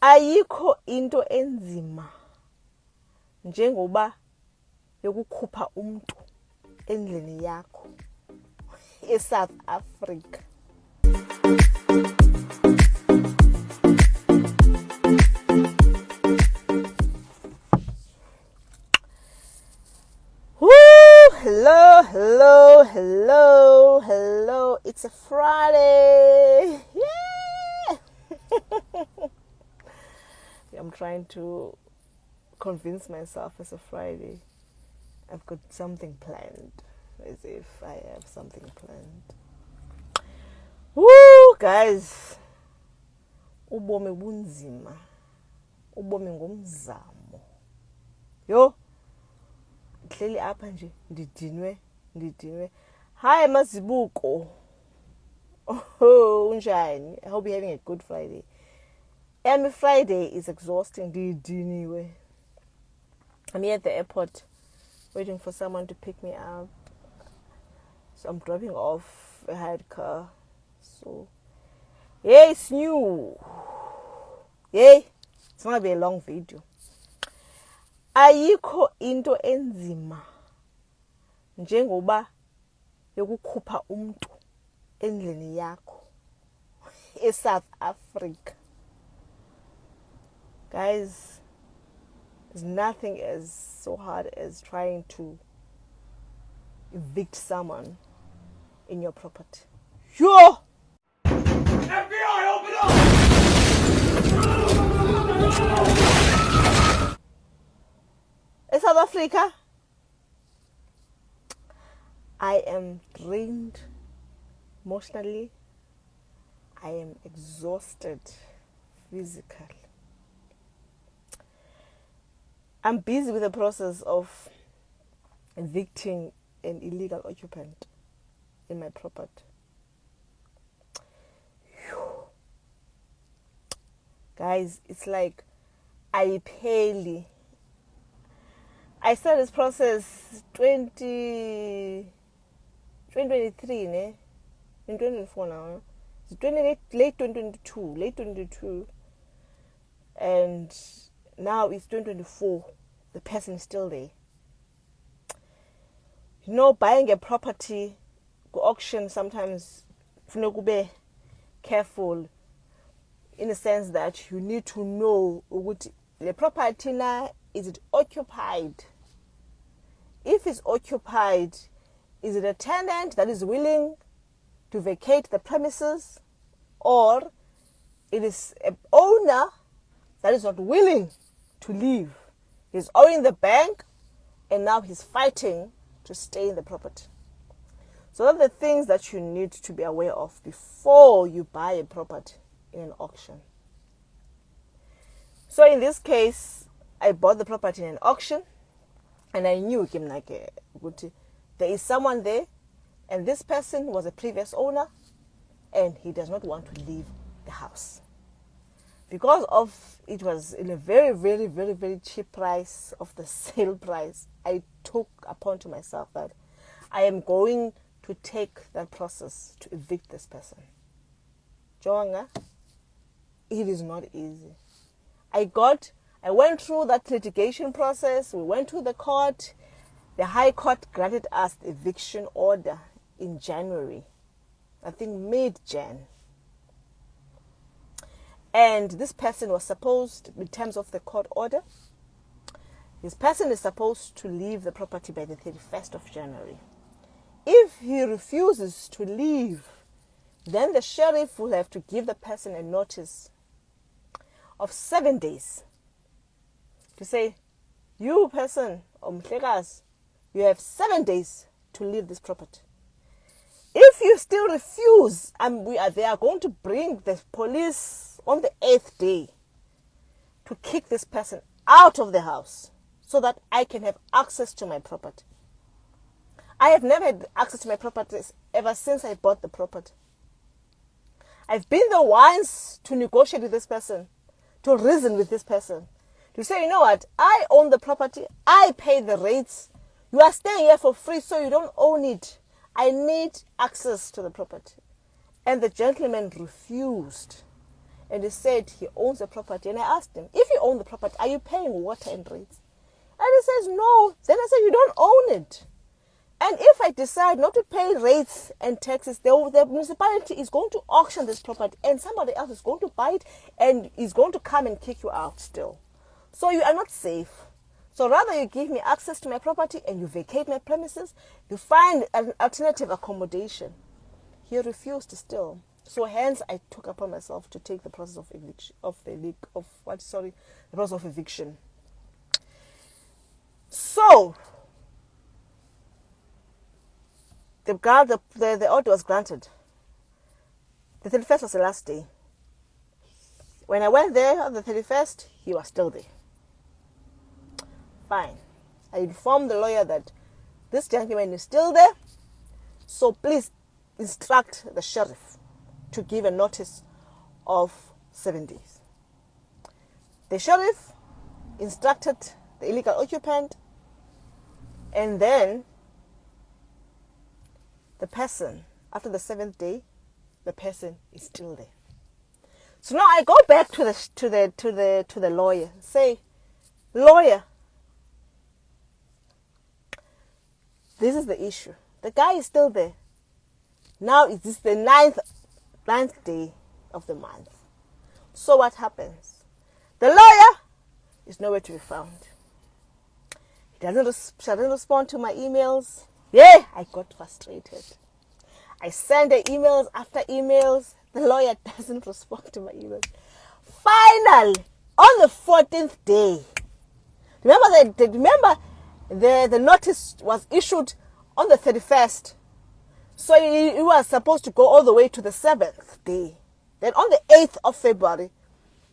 Ayikho into enzima njengoba yokukhupha umuntu endlini yakho eSouth Africa. Hello. It's a Friday. Yeah. I'm trying to convince myself it's a Friday. I've got something planned, as if I have something planned. Woo, guys. Ubomi bunzima. Ubomi ngumzamo. Yo. Hleli apha nje ndidinwe. Hi Mazibuko. Oh, unjani? I hope you're having a good Friday. And Friday is exhausting. Didiniwe. I'm here at the airport waiting for someone to pick me up. So I'm dropping off a hired car. So yeah, it's new. Yeah, it's gonna be a long video. Ayikho into enzima njengoba yokukhupha umuntu endlini yakho eSouth Africa. Guys, there's nothing as so hard as trying to evict someone in your property. Yo! FBI, open up! South Africa, I am drained emotionally. I am exhausted physically. I'm busy with the process of evicting an illegal occupant in my property. Whew. Guys, it's like I started this process 2023, ne? In 2024 now. It's late 2022, and now it's 2024. The person is still there. You know, buying a property, go auction, sometimes you know, be careful in the sense that you need to know what the property now, is it occupied? If it's occupied, is it a tenant that is willing to vacate the premises, or it is an owner that is not willing to leave? He's owing the bank and now he's fighting to stay in the property. So those are the things that you need to be aware of before you buy a property in an auction. So in this case, I bought the property in an auction, and I knew there is someone there, and this person was a previous owner, and he does not want to leave the house. Because of it was in a very, very, very, very cheap price of the sale price, I took upon to myself that I am going to take that process to evict this person. Jonga, it is not easy. I went through that litigation process. We went to the court. The High Court granted us the eviction order in January. I think mid-Jan. And this person was supposed, in terms of the court order, this person is supposed to leave the property by the 31st of January. If he refuses to leave, then the sheriff will have to give the person a notice of 7 days to say, you person, you have 7 days to leave this property. If you still refuse, they are going to bring the police on the 8th day to kick this person out of the house so that I can have access to my property. I have never had access to my properties ever since I bought the property. I've been the ones to negotiate with this person, to reason with this person, to say, you know what, I own the property, I pay the rates, you are staying here for free so you don't own it. I need access to the property. And the gentleman refused. and he said he owns the property. And I asked him, if you own the property, are you paying water and rates? And he says, no. Then I said, you don't own it. And if I decide not to pay rates and taxes, the municipality is going to auction this property and somebody else is going to buy it and is going to come and kick you out still. So you are not safe. So rather you give me access to my property and you vacate my premises, you find an alternative accommodation. He refused still. So hence I took upon myself to take the process of eviction, the process of eviction. So the order was granted. The 31st was the last day. When I went there on the 31st, he was still there. Fine. I informed the lawyer that this gentleman is still there, so please instruct the sheriff to give a notice of 7 days. The sheriff instructed the illegal occupant, and then the person, after the 7th day, the person is still there. So now I go back to the lawyer, say, lawyer, this is the issue. The guy is still there. Now it is the ninth day of the month. So what happens? The lawyer is nowhere to be found. He doesn't respond to my emails. Yeah, I got frustrated. I send the emails after emails. The lawyer doesn't respond to my emails. Finally, on the 14th day, remember the notice was issued on the 31st. So he was supposed to go all the way to the 7th day. Then on the 8th of February,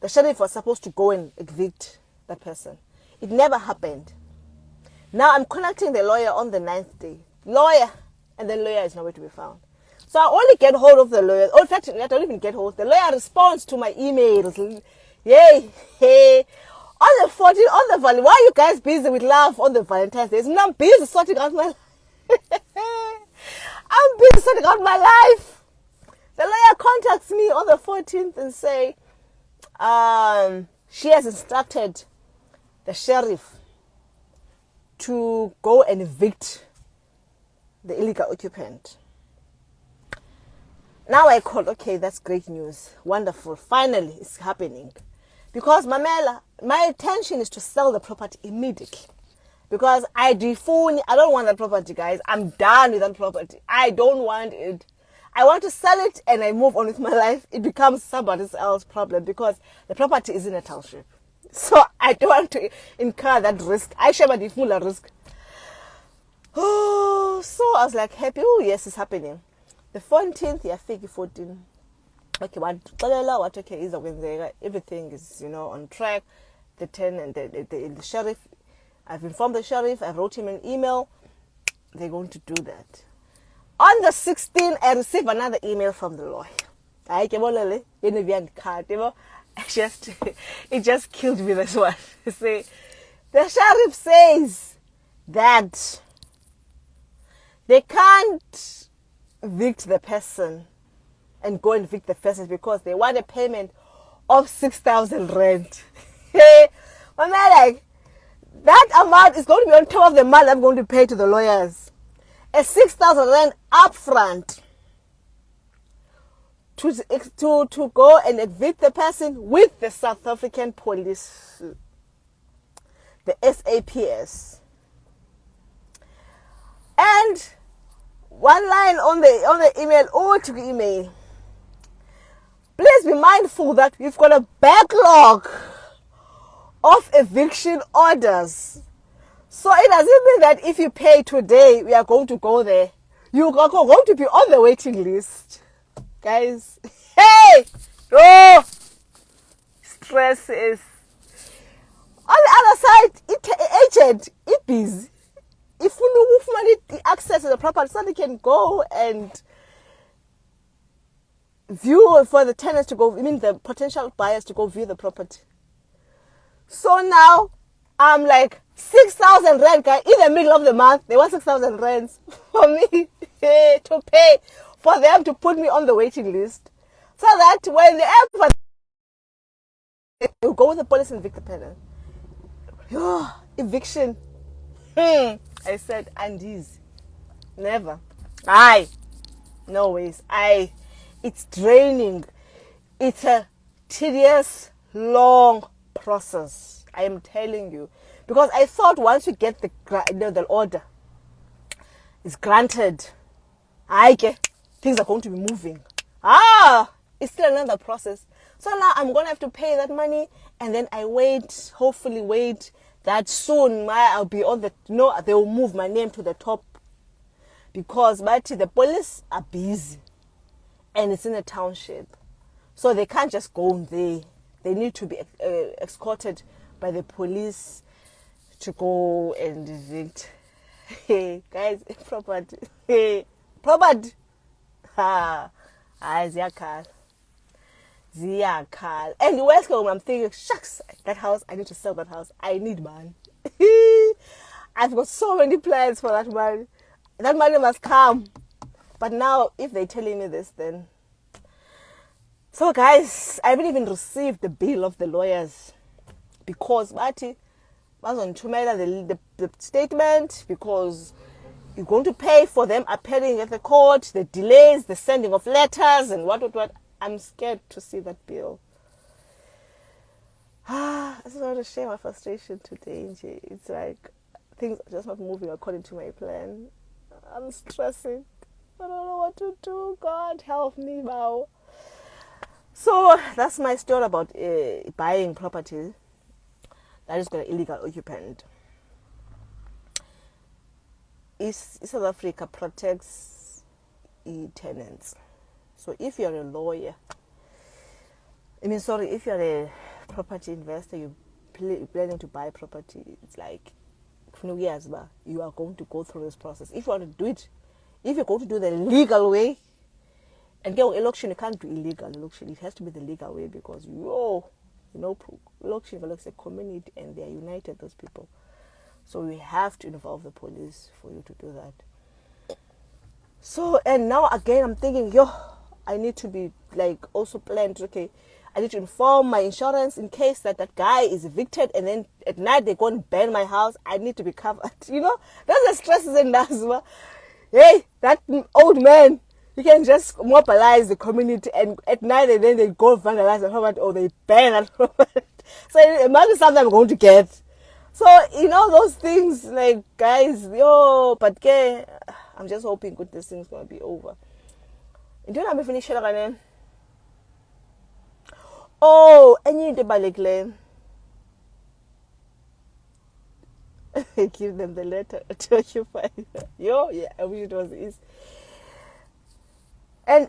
the sheriff was supposed to go and evict the person. It never happened. Now I'm contacting the lawyer on the 9th day. Lawyer, and the lawyer is nowhere to be found. So I only get hold of the lawyer. In fact, I don't even get hold. The lawyer responds to my emails. Yay, hey. On the 14th, why are you guys busy with love on the Valentine's Day? I'm busy sorting out my I'm busy sorting out my life. The lawyer contacts me on the 14th and say, she has instructed the sheriff to go and evict the illegal occupant. Now I called, okay, that's great news. Wonderful. Finally, it's happening. Because Mamela, my intention is to sell the property immediately. Because I don't want that property, guys. I'm done with that property. I don't want it. I want to sell it and I move on with my life. It becomes somebody else's problem because the property is in a township. So I don't want to incur that risk. I share my full risk. Oh, so I was like happy. Oh, yes, it's happening. The 14th, yeah, fake 14. Okay, what okay is everything is on track. The 10 and the sheriff. I've informed the sheriff. I've wrote him an email. They're going to do that. On the 16th, I received another email from the lawyer. It just killed me, this one. See, the sheriff says that they can't evict the person and go and evict the person because they want a payment of 6,000 rand. Hey, I'm like, that amount is going to be on top of the money I'm going to pay to the lawyers. A 6,000 rand upfront to go and evict the person with the South African police, the SAPS. And one line on the email, please be mindful that we've got a backlog of eviction orders. So it doesn't mean that if you pay today, we are going to go there. You are going to be on the waiting list. Guys, hey! Oh! Stress is... On the other side, agent, it busy. If you need access to the property, so they can go and view for the tenants to go, the potential buyers to go view the property. So now, I'm like, 6,000 rand, guy, in the middle of the month, they want 6,000 rands for me to pay for them to put me on the waiting list. So that when they ever You go with the police and evict the tenant. Eviction. I said, Andes. Never. Aye. No ways. It's draining. It's a tedious, long process. I am telling you. Because I thought once you get the order, it's granted. Things are going to be moving. It's still another process. So now I'm going to have to pay that money, and then I hopefully wait that soon I'll be on they will move my name to the top, because the police are busy and it's in a township. So they can't just go in there. They need to be escorted by the police to go and evict. Hey, guys, property. Hey, property. Ziyakhala. And the West Coast, I'm thinking, shucks, that house, I need to sell that house. I need money. I've got so many plans for that money. That money must come. But now, if they're telling me this, then... So, guys, I haven't even received the bill of the lawyers. Because, Bati was on the statement, because you're going to pay for them appearing at the court, the delays, the sending of letters, and what. I'm scared to see that bill. I just want to share my frustration today. It's like things are just not moving according to my plan. I'm stressing. I don't know what to do. God help me now. So that's my story about buying property that is got an illegal occupant. South Africa protects tenants. So if you're a lawyer, if you're a property investor, you're planning to buy property, it's like, you are going to go through this process. If you want to do it, if you're going to do the legal way, and get election, you can't do illegal election. It has to be the legal way, because election is a community and they are united, those people. So we have to involve the police for you to do that. So, and now again, I'm thinking, I need to be also planned. Okay, I need to inform my insurance in case that guy is evicted, and then at night they go and burn my house. I need to be covered. That's the stresses in Nazma. Hey, that old man, you can just mobilize the community, and at night and then they go vandalize the property, or they burn that property. So imagine something I'm going to get. So those things, guys, but I'm just hoping this thing's gonna be over. Do you know I'm finished again? Oh, I need to buy give them the letter to occupy. Yeah, I wish it was easy. And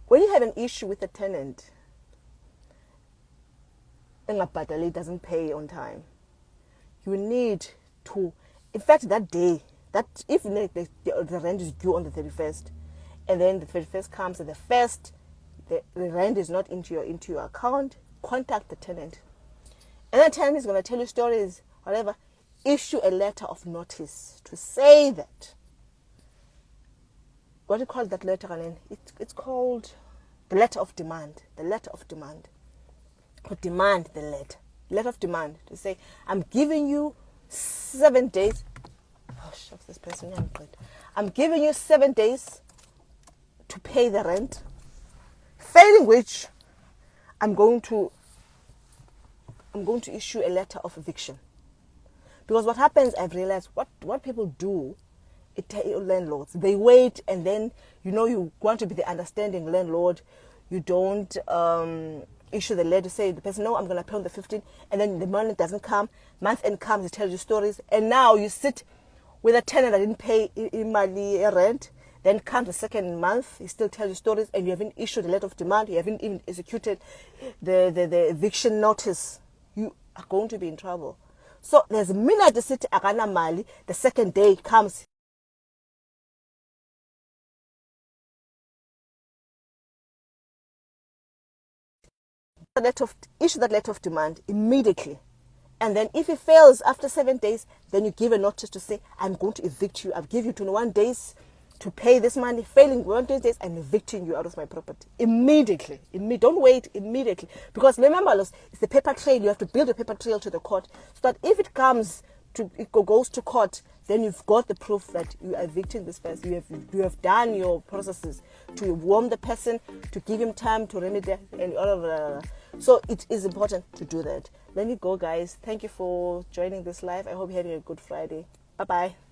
when you have an issue with a tenant, and it doesn't pay on time, you need to, in fact, that day, that if the rent is due on the 31st, and then the 31st comes, and the rent is not into your account, contact the tenant. And the tenant is going to tell you stories, whatever. Issue a letter of notice to say that. What do you call that letter, Alan? It's called the letter of demand. The letter of demand. Or demand the letter. Letter of demand. To say, I'm giving you 7 days. Oh, shucks, this person. I'm giving you 7 days to pay the rent. Failing which, I'm going to issue a letter of eviction. Because what happens, I've realized, what people do, landlords, they wait, and then you want to be the understanding landlord. You don't issue the letter, say the person, no, I'm going to pay on the 15th, and then the money doesn't come, month end comes, he tells you stories, and now you sit with a tenant that didn't pay money rent. Then comes the second month, he still tells you stories, and you haven't issued a letter of demand, you haven't even executed the eviction notice. You are going to be in trouble. So there's a minute the city agana mali, the second day comes. Issue that letter of demand immediately. And then if it fails after 7 days, then you give a notice to say, I'm going to evict you. I've given you 21 days to pay this money, failing beyond 20 days, I'm evicting you out of my property. Immediately. Don't wait, immediately. Because remember, it's the paper trail. You have to build a paper trail to the court so that if it goes to court, then you've got the proof that you are evicting this person. You have done your processes to warn the person, to give him time to remedy, and all of that. So it is important to do that. Let me go, guys. Thank you for joining this live. I hope you're having a good Friday. Bye-bye.